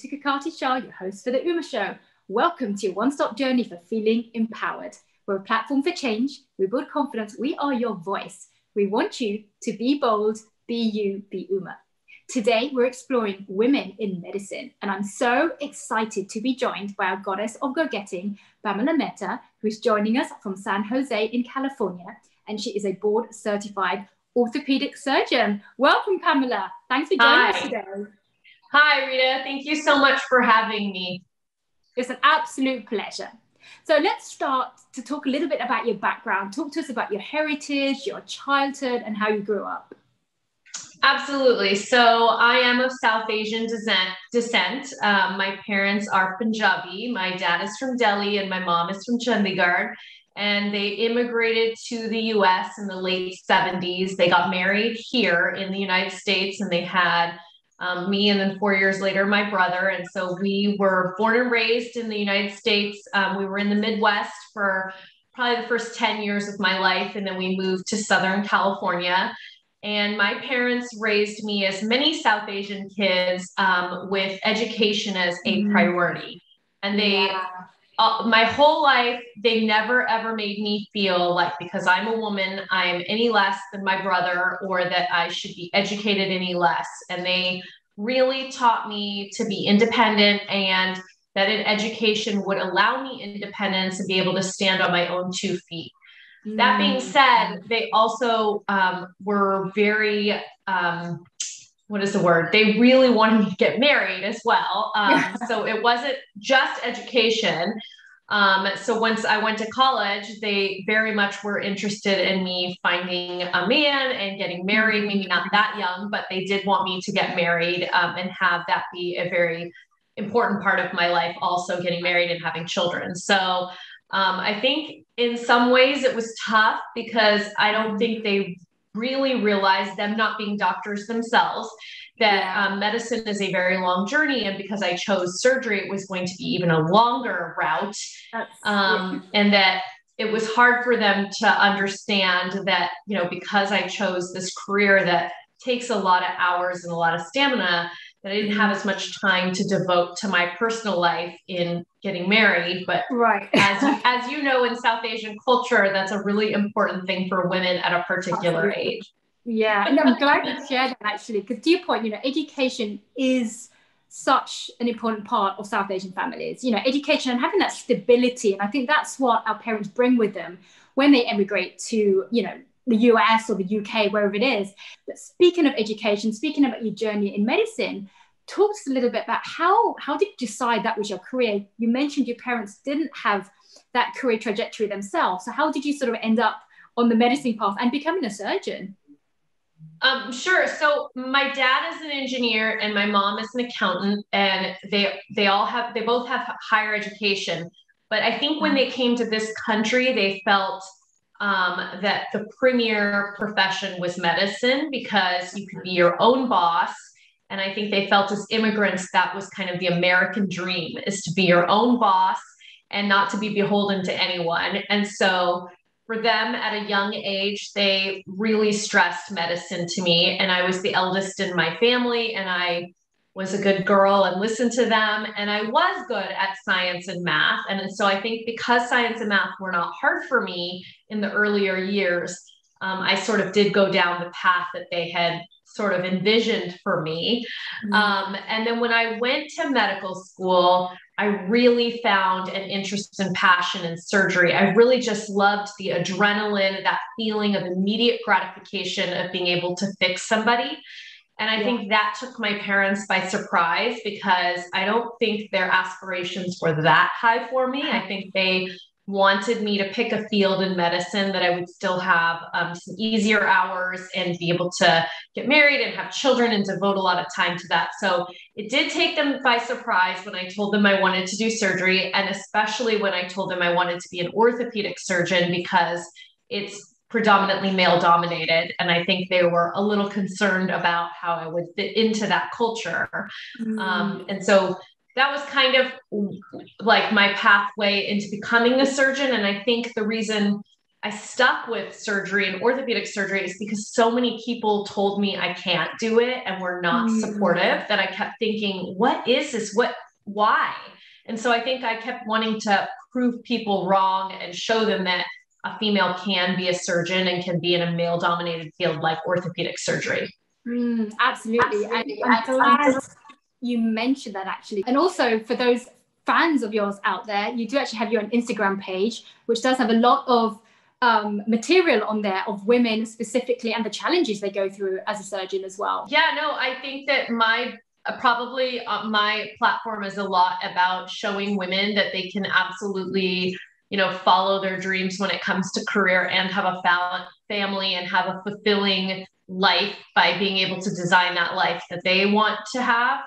Rita Kakati-Shah, your host for the Uma Show. Welcome to your one-stop journey for feeling empowered. We're a platform for change. We build confidence. We are your voice. We want you to be bold, be you, be Uma. Today, we're exploring women in medicine, and I'm so excited to be joined by our goddess of go-getting, Pamela Mehta, who's joining us from San Jose in California, and she is a board-certified orthopedic surgeon. Welcome, Pamela. Thanks for joining us today. Hi, Rita. Thank you so much for having me. It's an absolute pleasure. So let's start to talk a little bit about your background. Talk to us about your heritage, your childhood, and how you grew up. Absolutely. So I am of South Asian descent. My parents are Punjabi. My dad is from Delhi and my mom is from Chandigarh. And they immigrated to the US in the late 70s. They got married here in the United States, and they had me, and then 4 years later, my brother. And so we were born and raised in the United States. We were in the Midwest for probably the first 10 years of my life. And then we moved to Southern California. And my parents raised me, as many South Asian kids, with education as a priority. And they, my whole life, they never, ever made me feel like because I'm a woman, I am any less than my brother, or that I should be educated any less. And they really taught me to be independent, and that an education would allow me independence and be able to stand on my own 2 feet. That being said, they also were very, what is the word? They really wanted me to get married as well. So it wasn't just education. So once I went to college, they very much were interested in me finding a man and getting married, maybe not that young, but they did want me to get married and have that be a very important part of my life, also getting married and having children. So I think in some ways it was tough because I don't think they really realized, them not being doctors themselves, that medicine is a very long journey. And because I chose surgery, it was going to be even a longer route. And that it was hard for them to understand that, you know, because I chose this career that takes a lot of hours and a lot of stamina, that I didn't have as much time to devote to my personal life in getting married. But as you know, in South Asian culture, that's a really important thing for women at a particular age. Yeah, and I'm glad you shared that, actually, because to your point, you know, education is such an important part of South Asian families, you know, education and having that stability. And I think that's what our parents bring with them when they emigrate to, you know, the US or the UK, wherever it is. But speaking of education, speaking about your journey in medicine, talk to us a little bit about how did you decide that was your career? You mentioned your parents didn't have that career trajectory themselves. So how did you sort of end up on the medicine path and becoming a surgeon? Sure. So my dad is an engineer and my mom is an accountant, and they both have higher education. But I think when they came to this country, they felt that the premier profession was medicine because you could be your own boss. And I think they felt as immigrants, that was kind of the American dream, is to be your own boss and not to be beholden to anyone. And so for them at a young age, they really stressed medicine to me. And I was the eldest in my family, and I was a good girl and listened to them. And I was good at science and math. And so I think because science and math were not hard for me in the earlier years, I sort of did go down the path that they had sort of envisioned for me. And then when I went to medical school, I really found an interest and passion in surgery. I really just loved the adrenaline, that feeling of immediate gratification of being able to fix somebody. And I think that took my parents by surprise, because I don't think their aspirations were that high for me. I think they wanted me to pick a field in medicine that I would still have some easier hours and be able to get married and have children and devote a lot of time to that. So it did take them by surprise when I told them I wanted to do surgery, and especially when I told them I wanted to be an orthopedic surgeon, because it's predominantly male dominated. And I think they were a little concerned about how I would fit into that culture. And so that was kind of like my pathway into becoming a surgeon. And I think the reason I stuck with surgery and orthopedic surgery is because so many people told me I can't do it and were not supportive, that I kept thinking, what is this? Why? And so I think I kept wanting to prove people wrong and show them that a female can be a surgeon and can be in a male dominated field like orthopedic surgery. Absolutely. And I'm glad you mentioned that, actually. And also, for those fans of yours out there, you do actually have your own Instagram page, which does have a lot of material on there of women specifically and the challenges they go through as a surgeon as well. Yeah, no, I think that my platform is a lot about showing women that they can absolutely, follow their dreams when it comes to career and have a family and have a fulfilling life by being able to design that life that they want to have.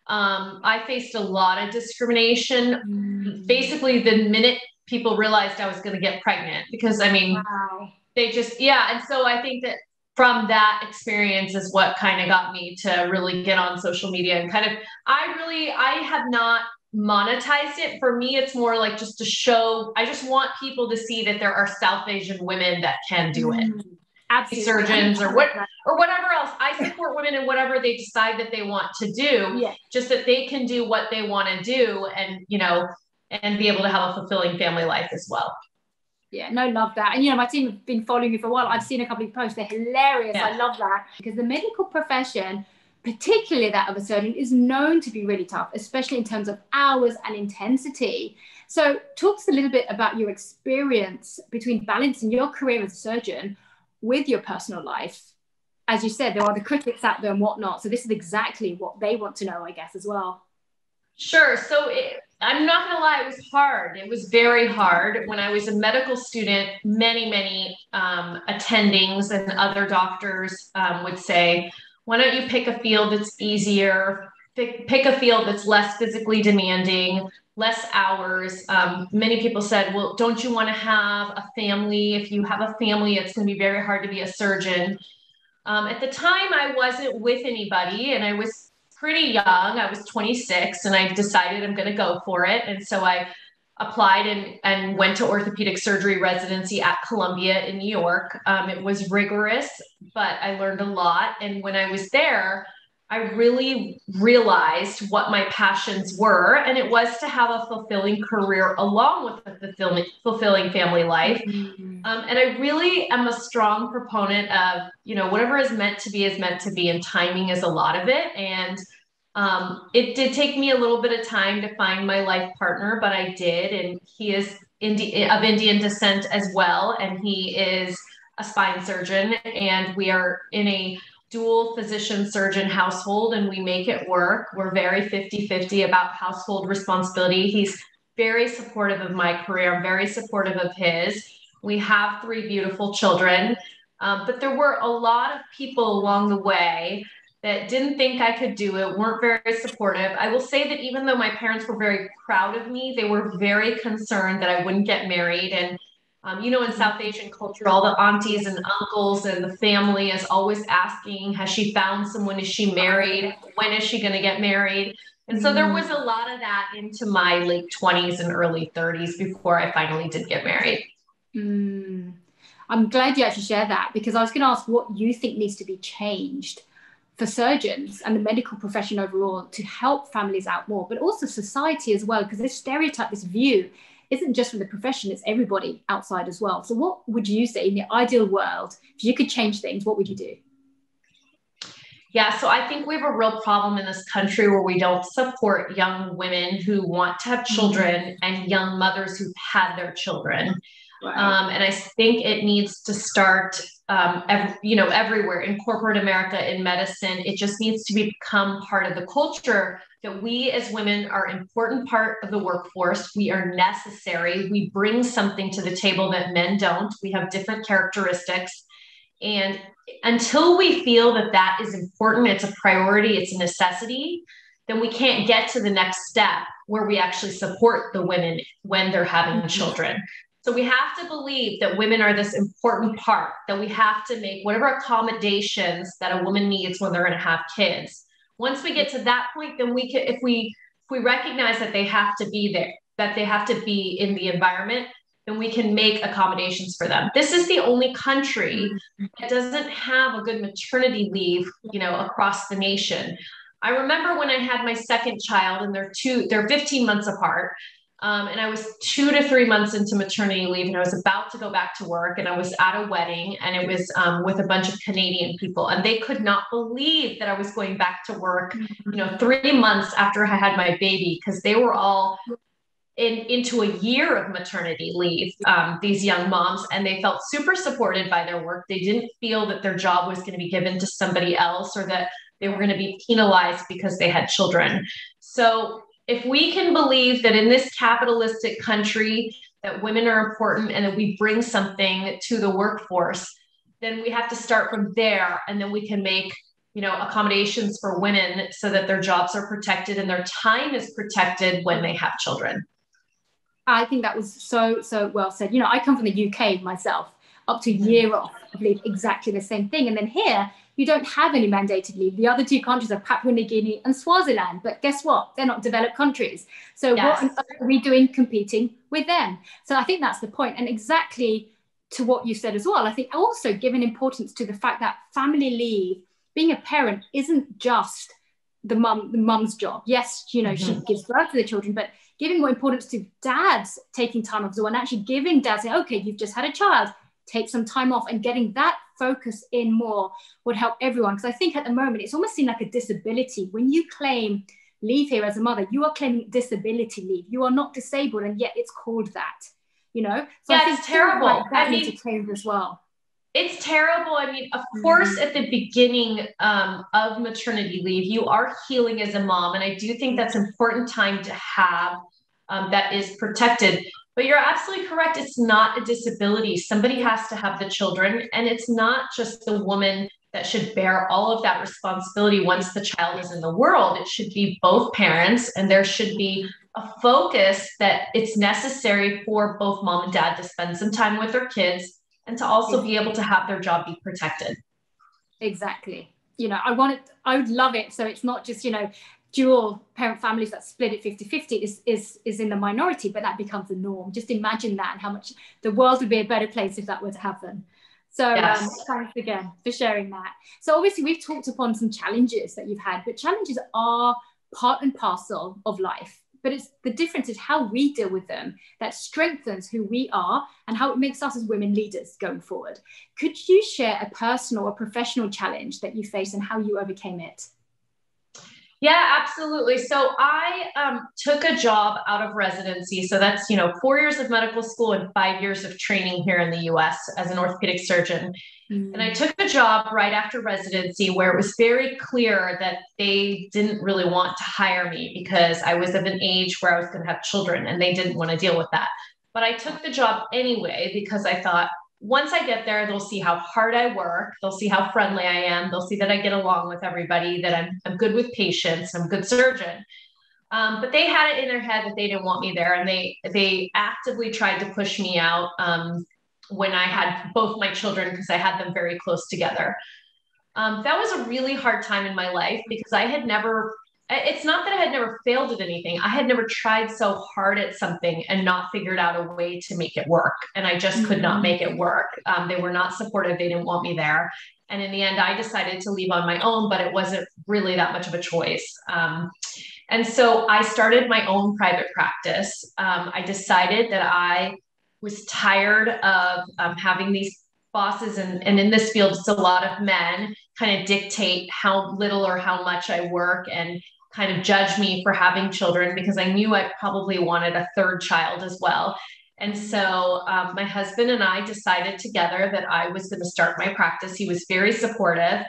I faced a lot of discrimination. Basically, the minute people realized I was going to get pregnant, because they just, and so I think that from that experience is what kind of got me to really get on social media and I have not monetized it. For me, it's more like just to show, I just want people to see that there are South Asian women that can do it. Absolutely. Surgeons or whatever else. I support women in whatever they decide that they want to do, just that they can do what they want to do and, and be able to have a fulfilling family life as well. Yeah, no, love that. And, my team have been following you for a while. I've seen a couple of posts. They're hilarious. Yeah. I love that, because the medical profession, particularly that of a surgeon, is known to be really tough, especially in terms of hours and intensity. So talk to us a little bit about your experience between balancing your career as a surgeon with your personal life. As you said, there are the critics out there and whatnot. So this is exactly what they want to know, I guess, as well. Sure. So I'm not going to lie, it was hard. It was very hard. When I was a medical student, many attendings and other doctors would say, why don't you pick a field that's easier, pick a field that's less physically demanding, less hours. Many people said, well, don't you want to have a family? If you have a family, it's going to be very hard to be a surgeon. At the time, I wasn't with anybody and I was pretty young. I was 26 and I decided I'm going to go for it. And so I applied and went to orthopedic surgery residency at Columbia in New York. It was rigorous, but I learned a lot. And when I was there, I really realized what my passions were, and it was to have a fulfilling career along with a fulfilling family life. And I really am a strong proponent of, whatever is meant to be, and timing is a lot of it. And it did take me a little bit of time to find my life partner, but I did. And he is of Indian descent as well, and he is a spine surgeon, and we are in a dual physician surgeon household and we make it work. We're very 50-50 about household responsibility. He's very supportive of my career. I'm very supportive of his. We have 3 beautiful children, but there were a lot of people along the way that didn't think I could do it, weren't very supportive. I will say that even though my parents were very proud of me, they were very concerned that I wouldn't get married. And in South Asian culture, all the aunties and uncles and the family is always asking, has she found someone? Is she married? When is she going to get married? And so there was a lot of that into my late 20s and early 30s before I finally did get married. I'm glad you actually shared that, because I was going to ask what you think needs to be changed for surgeons and the medical profession overall to help families out more, but also society as well, because this stereotype, this view, isn't just for the profession, it's everybody outside as well. So what would you say in the ideal world, if you could change things, what would you do? Yeah, so I think we have a real problem in this country where we don't support young women who want to have children and young mothers who've had their children. Right. And I think it needs to start, everywhere in corporate America, in medicine. It just needs to become part of the culture that we as women are an important part of the workforce. We are necessary. We bring something to the table that men don't. We have different characteristics. And until we feel that that is important, it's a priority, it's a necessity, then we can't get to the next step where we actually support the women when they're having children. So we have to believe that women are this important part, that we have to make whatever accommodations that a woman needs when they're going to have kids. Once we get to that point, then we can, if we recognize that they have to be there, that they have to be in the environment, then we can make accommodations for them. This is the only country that doesn't have a good maternity leave, across the nation. I remember when I had my second child, and they're 15 months apart. And I was 2 to 3 months into maternity leave, and I was about to go back to work, and I was at a wedding, and it was with a bunch of Canadian people, and they could not believe that I was going back to work, 3 months after I had my baby, because they were all into a year of maternity leave, these young moms, and they felt super supported by their work. They didn't feel that their job was going to be given to somebody else, or that they were going to be penalized because they had children. So if we can believe that in this capitalistic country that women are important and that we bring something to the workforce, then we have to start from there, and then we can make accommodations for women so that their jobs are protected and their time is protected when they have children. I think that was so well said. I come from the UK myself, up to a year off, I believe exactly the same thing. And then here, you don't have any mandated leave. The other two countries are Papua New Guinea and Swaziland. But guess what? They're not developed countries. So What on earth are we doing competing with them? So I think that's the point. And exactly to what you said as well, I think also giving importance to the fact that family leave, being a parent, isn't just the mum's job. Yes, she gives birth to the children, but giving more importance to dads taking time off as well, and actually giving dads, okay, you've just had a child, take some time off, and getting that focus in more would help everyone. Because I think at the moment, it's almost seen like a disability. When you claim leave here as a mother, you are claiming disability leave. You are not disabled, and yet it's called that, So I think it's terrible. Like that needs to change as well. It's terrible. I mean, of course, at the beginning of maternity leave, you are healing as a mom. And I do think that's an important time to have that is protected. But you're absolutely correct. It's not a disability. Somebody has to have the children. And it's not just the woman that should bear all of that responsibility once the child is in the world. It should be both parents. And there should be a focus that it's necessary for both mom and dad to spend some time with their kids, and to also be able to have their job be protected. Exactly. I would love it. So it's not just, dual parent families that split it 50-50 is in the minority, but that becomes the norm. Just imagine that, and how much the world would be a better place if that were to happen. So thanks again for sharing that. So obviously we've talked upon some challenges that you've had, but challenges are part and parcel of life. But the difference is how we deal with them that strengthens who we are and how it makes us as women leaders going forward. Could you share a personal or professional challenge that you faced and how you overcame it? Yeah, absolutely. So I took a job out of residency. So that's, 4 years of medical school and 5 years of training here in the US as an orthopedic surgeon. And I took a job right after residency where it was very clear that they didn't really want to hire me because I was of an age where I was going to have children, and they didn't want to deal with that. But I took the job anyway because I thought, once I get there, they'll see how hard I work. They'll see how friendly I am. They'll see that I get along with everybody, that I'm good with patients. I'm a good surgeon. But they had it in their head that they didn't want me there. And they actively tried to push me out when I had both my children, because I had them very close together. That was a really hard time in my life because it's not that I had never failed at anything. I had never tried so hard at something and not figured out a way to make it work. And I just could not make it work. They were not supportive. They didn't want me there. And in the end, I decided to leave on my own, but it wasn't really that much of a choice. And so I started my own private practice. I decided that I was tired of having these bosses, and in this field, it's a lot of men, kind of dictate how little or how much I work and kind of judge me for having children, because I knew I probably wanted a third child as well. And so my husband and I decided together that I was going to start my practice. He was very supportive.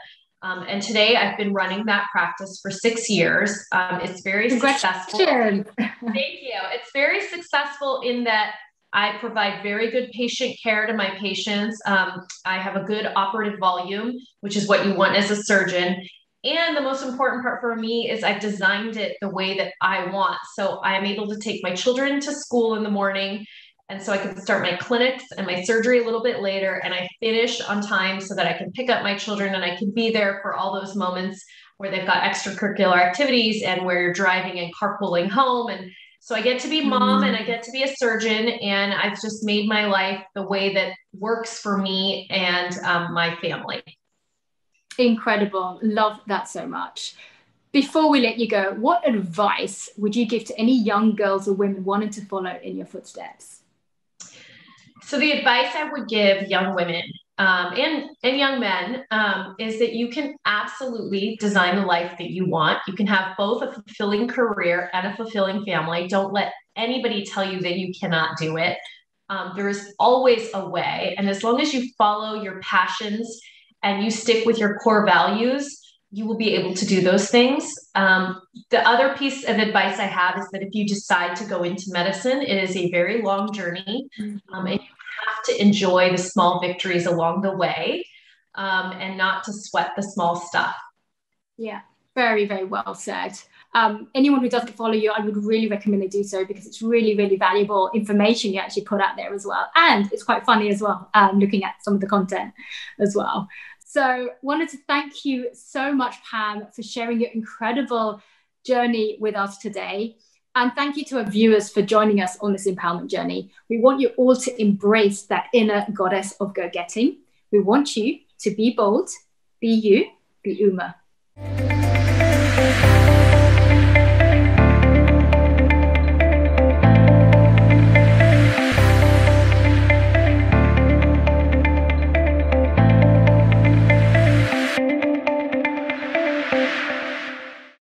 And today I've been running that practice for 6 years. It's very successful. Thank you. It's very successful in that I provide very good patient care to my patients. I have a good operative volume, which is what you want as a surgeon. And the most important part for me is I've designed it the way that I want. So I am able to take my children to school in the morning. And so I can start my clinics and my surgery a little bit later, and I finish on time so that I can pick up my children and I can be there for all those moments where they've got extracurricular activities and where you're driving and carpooling home. And So I get to be mom and I get to be a surgeon, and I've just made my life the way that works for me and my family. Incredible. Love that so much. Before we let you go, what advice would you give to any young girls or women wanting to follow in your footsteps? So the advice I would give young women and young men is that you can absolutely design the life that you want. You can have both a fulfilling career and a fulfilling family. Don't let anybody tell you that you cannot do it. There is always a way. And as long as you follow your passions and you stick with your core values, you will be able to do those things. The other piece of advice I have is that if you decide to go into medicine, it is a very long journey. And you have to enjoy the small victories along the way, and not to sweat the small stuff. Yeah, very, very well said. Anyone who doesn't follow you, I would really recommend they do so, because it's really, really valuable information you actually put out there as well. And it's quite funny as well, looking at some of the content as well. So wanted to thank you so much, Pam, for sharing your incredible journey with us today. And thank you to our viewers for joining us on this empowerment journey. We want you all to embrace that inner goddess of go-getting. We want you to be bold, be you, be Uma.